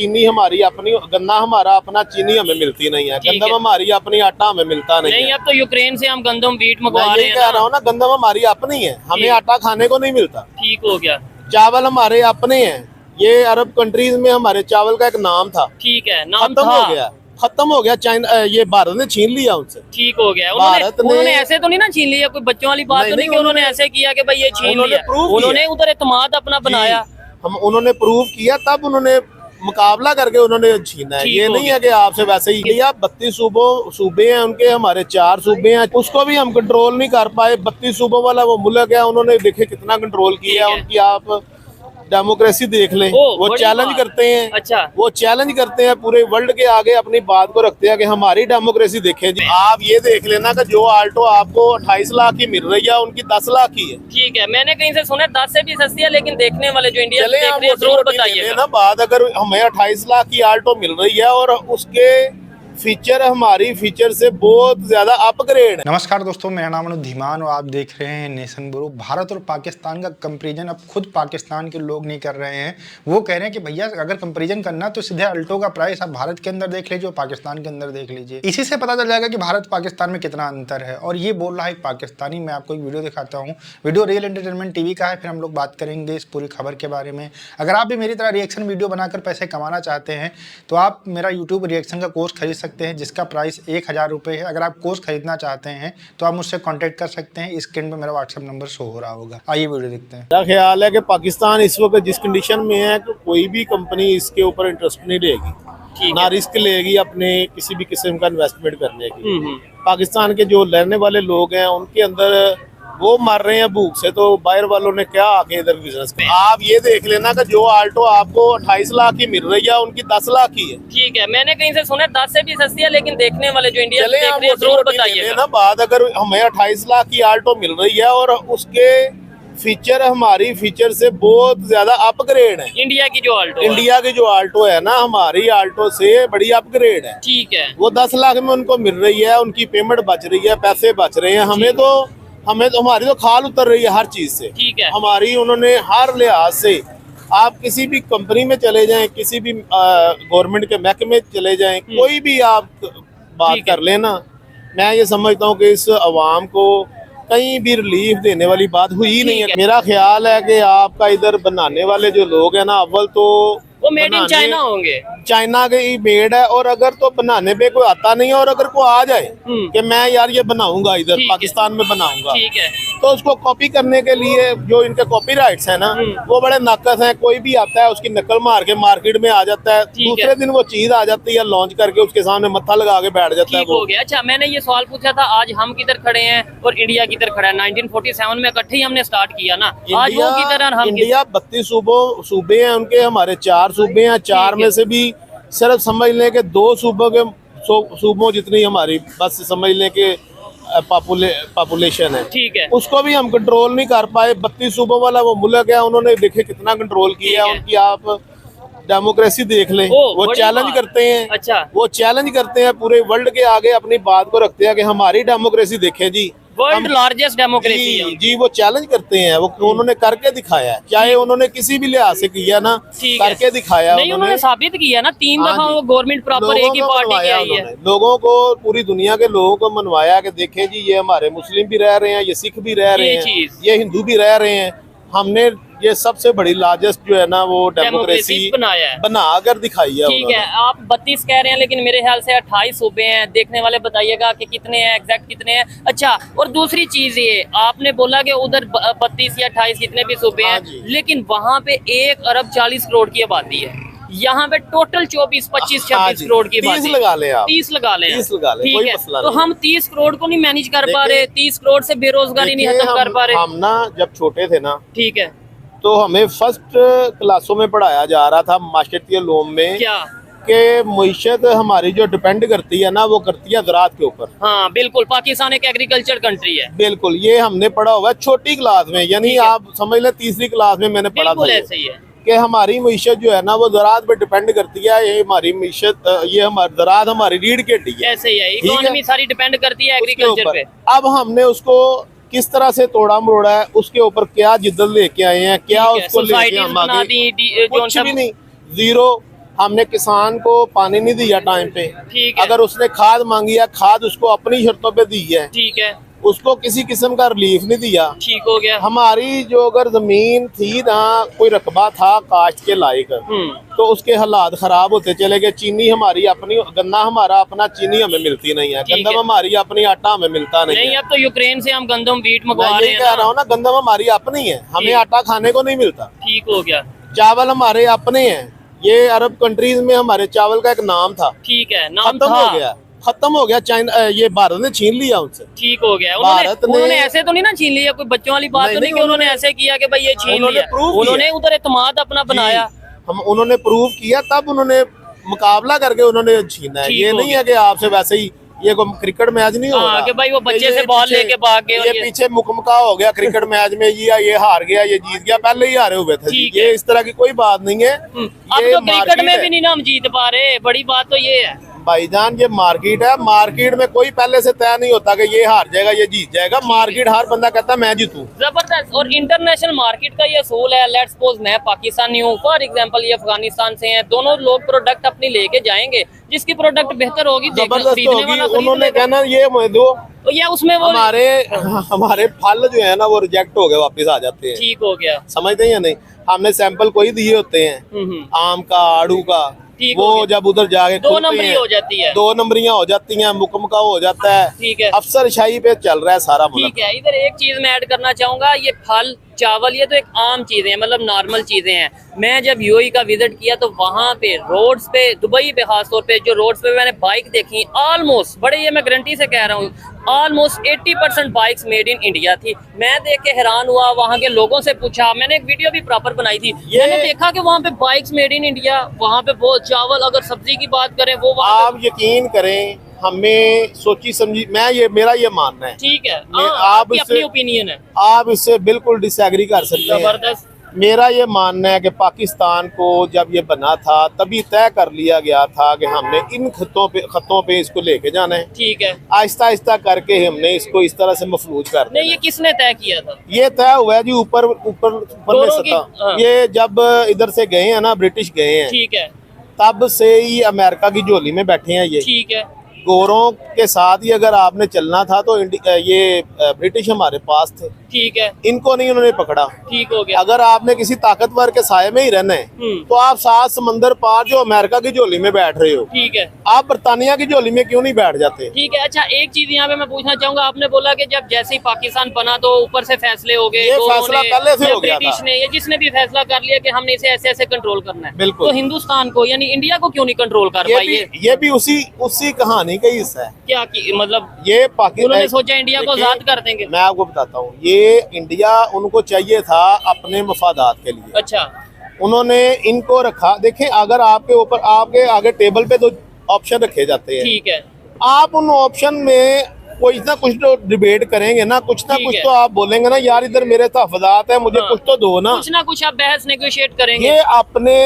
चीनी हमारी अपनी, गन्ना हमारा अपना, चीनी हमें मिलती नहीं है, गंदम हमारी अपनी, आटा हमें मिलता नहीं है। अब तो यूक्रेन से हम गंदम वीट मंगवा मैं रहे यही हैं कह रहा हूँ ना, गंदम हमारी अपनी है, हमें आटा खाने को नहीं मिलता। ठीक हो गया। चावल हमारे अपने हैं, ये अरब कंट्रीज में हमारे चावल का एक नाम था, ठीक है, नाम खत्म था, खत्म हो गया। चाइना, ये भारत ने छीन लिया उनसे। ठीक हो गया। उन्होंने ऐसे तो नहीं ना छीन लिया, कोई बच्चों वाली बात तो नहीं कि उन्होंने ऐसे किया कि भाई ये छीन लिया। उन्होंने उधर एतमाद अपना बनाया, उन्होंने प्रूव किया, तब उन्होंने मुकाबला करके उन्होंने छीना है। ये नहीं है कि आपसे वैसे ही लिया। 32 सूबे हैं उनके, हमारे 4 सूबे हैं, उसको भी हम कंट्रोल नहीं कर पाए। 32 सूबों वाला वो मुल्क है, उन्होंने देखे कितना कंट्रोल किया उनकी। आप डेमोक्रेसी देख लें, वो चैलेंज करते हैं। अच्छा, वो चैलेंज करते हैं पूरे वर्ल्ड के आगे, अपनी बात को रखते हैं कि हमारी डेमोक्रेसी देखें जी। आप ये देख लेना कि जो आल्टो आपको 28 लाख की मिल रही है, उनकी 10 लाख की है। ठीक है, मैंने कहीं से सुना 10 से भी सस्ती है, लेकिन देखने वाले जो इंडिया देख रहे हैं जरूर बताइए ना बात। अगर हमें 28 लाख की आल्टो मिल रही है और उसके फीचर हमारी फीचर से बहुत ज्यादा अपग्रेड है। नमस्कार दोस्तों, मेरा नाम अनुज धीमान और आप देख रहे हैं नेशन ब्रो। भारत और पाकिस्तान का कंपैरिजन अब खुद पाकिस्तान के लोग नहीं कर रहे हैं। वो कह रहे हैं कि भैया अगर कंपैरिजन करना तो सीधे अल्टो का प्राइस आप भारत के अंदर देख लीजिए और पाकिस्तान के अंदर देख लीजिए। इसी से पता चल जाएगा कि भारत पाकिस्तान में कितना अंतर है। और ये बोल रहा है एक पाकिस्तानी। मैं आपको एक वीडियो दिखाता हूँ। वीडियो रियल एंटरटेनमेंट टीवी का है, फिर हम लोग बात करेंगे इस पूरी खबर के बारे में। अगर आप भी मेरी तरह रिएक्शन वीडियो बनाकर पैसे कमाना चाहते हैं तो आप मेरा यूट्यूब रिएक्शन का कोर्स खरीद सकते हैं, जिसका प्राइस 1000 रुपये है। अगर आप कोर्स खरीदना चाहते हैं तो आप मुझसे कांटेक्ट कर सकते हैं। स्क्रीन पे मेरा व्हाट्सएप नंबर शो हो रहा होगा। आइए वीडियो देखते हैं। मेरा ख्याल है कि पाकिस्तान इस वक्त जिस कंडीशन में है कि कोई भी कंपनी इसके ऊपर इंटरेस्ट नहीं लेगी, ना रिस्क लेगी अपने किसी भी किस्म का इन्वेस्टमेंट करने की। पाकिस्तान के जो रहने वाले लोग हैं उनके अंदर वो मर रहे हैं भूख से, तो बाहर वालों ने क्या आके इधर बिजनेस किया। आप ये देख लेना कि जो आल्टो आपको 28 लाख की मिल रही है, उनकी 10 लाख की है। ठीक है, मैंने कहीं से सुना 10 से भी सस्ती है, लेकिन देखने वाले जो इंडिया देख रहे हैं जरूर बताइए ना बात। अगर हमें 28 लाख की आल्टो मिल रही है और उसके फीचर हमारी फीचर से बहुत ज्यादा अपग्रेड है। इंडिया की जो आल्टो है ना, हमारी आल्टो से बड़ी अपग्रेड है। ठीक है, वो 10 लाख में उनको मिल रही है, उनकी पेमेंट बच रही है, पैसे बच रहे हैं। हमें तो हमारी तो खाल उतर रही है हर चीज से। ठीक है, हमारी उन्होंने हर लिहाज से, आप किसी भी कंपनी में चले जाएं, किसी भी गवर्नमेंट के महकमे में चले जाएं, कोई भी आप बात कर लेना, मैं ये समझता हूँ कि इस अवाम को कहीं भी रिलीफ देने वाली बात हुई नहीं है। मेरा ख्याल है कि आपका इधर बनाने वाले जो लोग हैं ना, अव्वल तो वो मेड इन चाइना होंगे, चाइना के ही मेड है। और अगर तो बनाने पे कोई आता नहीं है, और अगर कोई आ जाए कि मैं यार ये बनाऊंगा इधर पाकिस्तान में बनाऊंगा, ठीक है, तो उसको कॉपी करने के लिए जो इनके कॉपीराइट्स है ना, वो बड़े नाकस हैं। कोई भी आता है उसकी नकल मार के मार्केट में आ जाता है, दूसरे दिन वो चीज आ जाती है लॉन्च करके, उसके सामने मत्था लगा के बैठ जाता है। हो गया। अच्छा, मैंने ये सवाल पूछा था, आज हम किधर खड़े हैं और इंडिया किधर खड़ा है? 1947 में इकट्ठे ही हमने स्टार्ट किया ना, आज वो किधर हम। इंडिया 32 सूबे हैं उनके, हमारे 4 सूबे हैं। 4 में से भी सिर्फ समझ लें कि 2 सूबों जितनी हमारी बस समझ लें कि पॉपुलेशन है। ठीक है, उसको भी हम कंट्रोल नहीं कर पाए। 32 सूबों वाला वो मुल्क है, उन्होंने देखे कितना कंट्रोल किया उनकी। आप डेमोक्रेसी देख लें, वो चैलेंज करते हैं। अच्छा, वो चैलेंज करते हैं पूरे वर्ल्ड के आगे, अपनी बात को रखते हैं कि हमारी डेमोक्रेसी देखें जी, वर्ल्ड लार्जेस्ट डेमोक्रेसी है जी। वो चैलेंज करते हैं, वो उन्होंने करके दिखाया है, चाहे उन्होंने किसी भी लिहाज से किया ना, करके दिखाया। नहीं, उन्होंने साबित किया ना, 3 दफा वो गवर्नमेंट प्रॉपर एक ही पार्टी की आई है। लोगों को, पूरी दुनिया के लोगों को मनवाया कि देखें जी, ये हमारे मुस्लिम भी रह रहे हैं, ये सिख भी रह रहे हैं, ये हिंदू भी रह रहे हैं। हमने ये सबसे बड़ी लार्जेस्ट जो है ना वो डेमोक्रेसी बना कर दिखाई है। ठीक है, आप 32 कह रहे हैं, लेकिन मेरे ख्याल से 28 सूबे हैं। देखने वाले बताइएगा कि कितने हैं, एग्जैक्ट कितने हैं। अच्छा, और दूसरी चीज ये आपने बोला कि उधर 32 या 28 कितने भी सूबे हैं, लेकिन वहाँ पे 1 अरब 40 करोड़ की आबादी है। यहाँ पे टोटल 24, 25, 26 करोड़ की बात 30 लगा ले आप, 30 लगा ले। ठीक है, तो हम 30 करोड़ को नहीं मैनेज कर पा रहे, 30 करोड़ से बेरोजगारी नहीं खत्म कर पा रहे। हम ना जब छोटे थे ना, ठीक है, तो हमें फर्स्ट क्लासों में पढ़ाया जा रहा था माशरती उलूम में, क्या कि मईशत हमारी जो डिपेंड करती है ना, वो करती है ज़राअत के ऊपर। हाँ बिल्कुल, पाकिस्तान एक एग्रीकल्चर कंट्री है। बिल्कुल, ये हमने पढ़ा हुआ है छोटी क्लास में, यानी आप समझ लें 3री क्लास में मैंने पढ़ा था। ऐसे ही है कि हमारी मईशत जो है ना वो ज़राअत पे डिपेंड करती है। ये हमारी मईशत, ये हमारी ज़राअत हमारी रीढ़ की हड्डी है। ऐसे ही है, इकोनॉमी सारी डिपेंड करती है एग्रीकल्चर पे। अब हमने उसको किस तरह से तोड़ा मरोड़ा है, उसके ऊपर क्या जिद्दत लेके आए हैं, क्या उसको लेके हम आगे, कुछ भी नहीं, जीरो। हमने किसान को पानी नहीं दिया टाइम पे, ठीक है। अगर उसने खाद मांगी है, खाद उसको अपनी शर्तों पे दी है, ठीक है, उसको किसी किस्म का रिलीफ नहीं दिया। ठीक हो गया। हमारी जो अगर जमीन थी ना, कोई रकबा था काश्त के लायक, तो उसके हालात खराब होते चले गए। चीनी हमारी अपनी, गन्ना हमारा अपना, चीनी हमें मिलती नहीं है, ठीक है। गंदम हमारी अपनी, आटा हमें मिलता नहीं नहीं, है। अब तो यूक्रेन से हम गंदम वीट मैं मंगवा रहे यही हैं कह रहा ना। हूँ ना, गंदम हमारी अपनी है, हमें ठीक। आटा खाने को नहीं मिलता। ठीक हो गया। चावल हमारे अपने हैं, ये अरब कंट्रीज में हमारे चावल का एक नाम था, ठीक है, नाम खत्म था। हो गया, खत्म हो गया। चाइना, ये भारत ने छीन लिया उनसे। ठीक हो गया। भारत ने- उन्होंने ऐसे तो नहीं ना छीन लिया, कोई बच्चों वाली बात नहीं, तो नहीं नहीं, कि उन्होंने ऐसे किया कि भाई ये छीन उन्होंने लिया। proof किया। उन्होंने उधर एतमाद अपना बनाया। हम उन्होंने प्रूव किया, तब उन्होंने मुकाबला करके उन्होंने छीना है। ठीक ये हो नहीं गया। है कि आपसे वैसे ही ये कोई क्रिकेट मैच नहीं हो हाँ, रहा कि भाई वो बच्चे ये से बॉल पीछे- लेके भाग गए और ये ये- पीछे मुकमका हो गया क्रिकेट मैच में, ये हार गया, ये जीत गया, पहले ही हारे हुए थे। ठीक ये है। इस तरह की कोई बात नहीं है। अब ये तो क्रिकेट market में है। भी नहीं ना हम जीत पा रहे, बड़ी बात तो ये है। भाईजान ये मार्केट है, मार्केट में कोई पहले से तय नहीं होता कि ये हार जाएगा, ये जीत जाएगा। मार्केट हर बंदा कहता है मैं जीतूं। जबरदस्त। और इंटरनेशनल मार्केट का ये असूल है, लेट्स सपोज मैं पाकिस्तानी हूँ, फॉर एग्जांपल ये अफगानिस्तान से हैं, दोनों लोग प्रोडक्ट अपनी लेके जाएंगे, जिसकी प्रोडक्ट बेहतर होगी जबरदस्त खरीदने होगी। वाला खरीद उन्होंने लेगा। कहना ये दो, तो ये उसमें वो हमारे फल जो है ना वो रिजेक्ट हो गए, वापस आ जाते हैं। ठीक हो गया। समझते हैं या नहीं? हमने सैंपल कोई दिए होते हैं, आम का, आड़ू का, ठीक हो वो गया। जब उधर जाके दो खुलते नंबरी हैं, हो जाती है। 2 नंबरियां हो जाती हैं, मुकमका हो जाता है। ठीक है। अफसरशाही पे चल रहा है सारा मुल्क। ठीक है। इधर एक चीज मैं ऐड करना चाहूंगा, ये फल चावल ये तो एक आम चीजें हैं, मतलब नॉर्मल चीजें हैं। मैं जब यूएई का विजिट किया तो वहां पे रोड्स पे, दुबई पे खास तौर पे जो रोड्स पे मैंने बाइक देखी, ऑलमोस्ट, बड़े ये मैं गारंटी से कह रहा हूँ, almost 80% bikes made in India थी। मैं देख के हैरान हुआ, वहाँ के लोगों से पूछा, मैंने एक वीडियो भी प्रॉपर बनाई थी, मैंने देखा कि वहाँ पे बाइक्स मेड इन इंडिया, वहाँ पे वो चावल, अगर सब्जी की बात करें वो वहाँ आप यकीन करें, हमें सोची समझी, मेरा ये मानना है। ठीक है। मैं- हाँ, आप आपकी इससे- अपनी ओपिनियन है। आप इससे बिल्कुल डिसएग्री कर सकते हैं। जबरदस्त। मेरा ये मानना है कि पाकिस्तान को जब ये बना था तभी तय कर लिया गया था कि हमने इन खत्तों पे इसको लेके जाना है। ठीक है। आहिस्ता आहिस्ता करके हमने इसको इस तरह से मफलूज कर दिया। नहीं, ये किसने तय किया था? ये तय हुआ है जी, ऊपर ऊपर ऊपर में दोनों की- सता। हाँ। ये जब इधर से गए हैं ना, ब्रिटिश गए हैं, ठीक है। तब से ही अमेरिका की झोली में बैठे हैं। ये ठीक है। गोरों के साथ ही अगर आपने चलना था तो ये ब्रिटिश हमारे पास थे, ठीक है। इनको नहीं उन्होंने पकड़ा। ठीक हो गया। अगर आपने किसी ताकतवर के साये में ही रहना है तो आप 7 समंदर पार जो अमेरिका की झोली में बैठ रहे हो, ठीक है। आप बरतानिया की झोली में क्यों नहीं बैठ जाते? ठीक है। अच्छा, एक चीज यहाँ पे मैं पूछना चाहूंगा, आपने बोला कि जब जैसे ही पाकिस्तान बना तो ऊपर से फैसले हो गए, ये दोनों फैसला ने, पहले से या हो गया ब्रिटिश था। ने, ये जिसने भी फैसला कर लिया कि हमने इसे ऐसे ऐसे कंट्रोल करना है, बिल्कुल। तो हिंदुस्तान को यानी इंडिया को क्यों नहीं कंट्रोल कर पाए? ये भी उसी कहानी का हिस्सा है। क्या मतलब ये उन्होंने पाकिस्तान, सोचा इंडिया को आजाद कर देंगे? मैं आपको बताता हूँ, ये इंडिया उनको चाहिए था अपने मफादात के लिए। अच्छा। उन्होंने इनको रखा। देखें, अगर आपके ऊपर, आपके आगे टेबल पे 2 ऑप्शन रखे जाते हैं, ठीक है। आप उन ऑप्शन में कुछ ना कुछ तो डिबेट करेंगे ना, कुछ ना ठीक कुछ है। तो आप बोलेंगे ना, यार इधर मेरे तहफात है, मुझे हाँ। कुछ तो दो ना। कुछ ना कुछ आप बहस नेगोशिएट करेंगे। ये अपने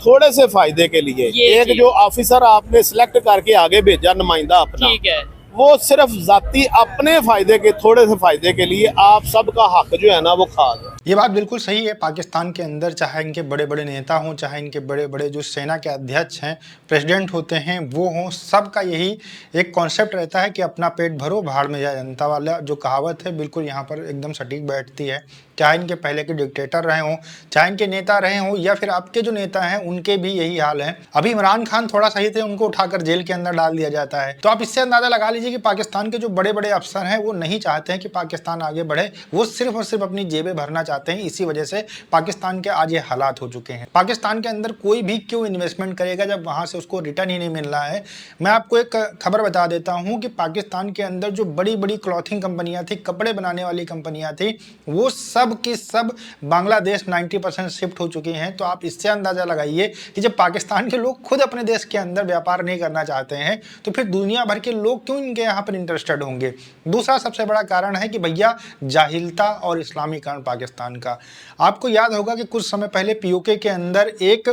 थोड़े से फायदे के लिए ये एक चीज़। जो ऑफिसर आपने सिलेक्ट करके आगे भेजा नुमाइंदा अपना, ठीक है। वो सिर्फ जाती अपने फायदे के, थोड़े से फायदे के लिए आप सबका हक जो है ना वो खा गए। ये बात बिल्कुल सही है। पाकिस्तान के अंदर चाहे इनके बड़े बड़े नेता हों, चाहे इनके बड़े बड़े जो सेना के अध्यक्ष हैं, प्रेसिडेंट होते हैं, वो हों, सबका यही एक कॉन्सेप्ट रहता है कि अपना पेट भरो, भाड़ में जाए जनता वाला जो कहावत है, बिल्कुल यहाँ पर एकदम सटीक बैठती है। चाहे इनके पहले के डिक्टेटर रहे हों, चाहे इनके नेता रहे हों, या फिर आपके जो नेता हैं उनके भी यही हाल है। अभी इमरान खान थोड़ा सही थे, उनको उठाकर जेल के अंदर डाल दिया जाता है। तो आप इससे अंदाजा लगा लीजिए कि पाकिस्तान के जो बड़े बड़े अफसर हैं वो नहीं चाहते हैं कि पाकिस्तान आगे बढ़े, वो सिर्फ और सिर्फ अपनी जेबें भरना चाहते हैं। इसी वजह से पाकिस्तान के आज ये हालात हो चुके हैं। पाकिस्तान के अंदर कोई भी क्यों इन्वेस्टमेंट करेगा जब वहां से उसको रिटर्न ही नहीं मिल रहा है। मैं आपको एक खबर बता देता हूं कि पाकिस्तान के अंदर जो बड़ी बड़ी क्लॉथिंग कंपनियां थी, कपड़े बनाने वाली कंपनियां थी, वो सब की सब बांग्लादेश 90% शिफ्ट हो चुकी हैं। तो आप इससे अंदाजा लगाइए कि जब पाकिस्तान के लोग खुद अपने देश के अंदर व्यापार नहीं करना चाहते हैं तो फिर दुनिया भर के लोग क्यों इनके यहाँ पर इंटरेस्टेड होंगे। दूसरा सबसे बड़ा कारण है कि भैया जाहिलता और इस्लामीकरण पाकिस्तान का। आपको याद होगा कि कुछ समय पहले पीओके के अंदर एक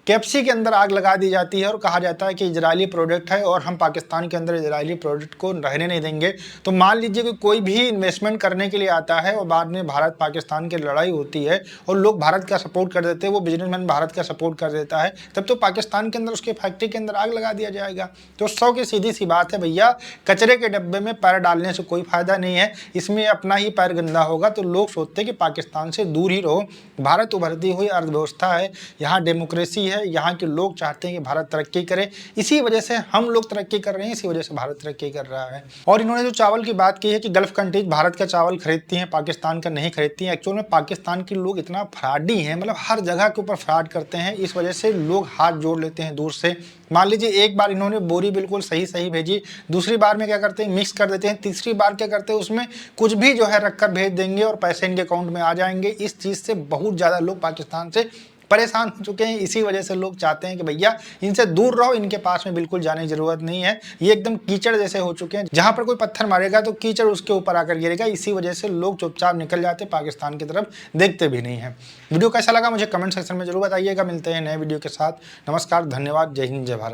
केएफसी के अंदर आग लगा दी जाती है और कहा जाता है कि इजरायली प्रोडक्ट है और हम पाकिस्तान के अंदर इजरायली प्रोडक्ट को रहने नहीं देंगे। तो मान लीजिए कि कोई भी इन्वेस्टमेंट करने के लिए आता है और बाद में भारत पाकिस्तान की लड़ाई होती है और लोग भारत का सपोर्ट कर देते हैं, वो बिजनेसमैन भारत का सपोर्ट कर देता है, तब तो पाकिस्तान के अंदर उसके फैक्ट्री के अंदर आग लगा दिया जाएगा। तो 100 की सीधी सी बात है भैया, कचरे के डब्बे में पैर डालने से कोई फायदा नहीं है, इसमें अपना ही पैर गंदा होगा। तो लोग सोचते हैं कि पाकिस्तान से दूर ही रहो। भारत उभरती हुई अर्थव्यवस्था है, यहाँ डेमोक्रेसी है, यहाँ के लोग चाहते हैं कि भारत तरक्की करे, इसी वजह से हम लोग तरक्की कर रहे हैं, इसी वजह से भारत तरक्की कर रहा है। और इन्होंने जो चावल की बात की है कि गल्फ कंट्रीज भारत का चावल खरीदती हैं, पाकिस्तान का नहीं खरीदती हैं। एक्चुअल में पाकिस्तान के लोग इतना फ्रॉडी हैं, मतलब हर जगह के ऊपर फ्रॉड करते हैं, इस वजह से लोग हाथ जोड़ लेते हैं दूर से। मान लीजिए एक बार इन्होंने बोरी बिल्कुल सही भेजी, दूसरी बार में क्या करते हैं, मिक्स कर देते हैं, तीसरी बार क्या करते हैं, उसमें कुछ भी जो है रखकर भेज देंगे और पैसे इनके अकाउंट में आ जाएंगे। इस चीज़ से बहुत ज़्यादा लोग पाकिस्तान से परेशान हो चुके हैं। इसी वजह से लोग चाहते हैं कि भैया इनसे दूर रहो, इनके पास में बिल्कुल जाने की जरूरत नहीं है। ये एकदम कीचड़ जैसे हो चुके हैं, जहां पर कोई पत्थर मारेगा तो कीचड़ उसके ऊपर आकर गिरेगा। इसी वजह से लोग चुपचाप निकल जाते, पाकिस्तान की तरफ देखते भी नहीं है। वीडियो कैसा लगा मुझे कमेंट सेक्शन में जरूर बताइएगा। मिलते हैं नए वीडियो के साथ। नमस्कार, धन्यवाद, जय हिंद, जय भारत।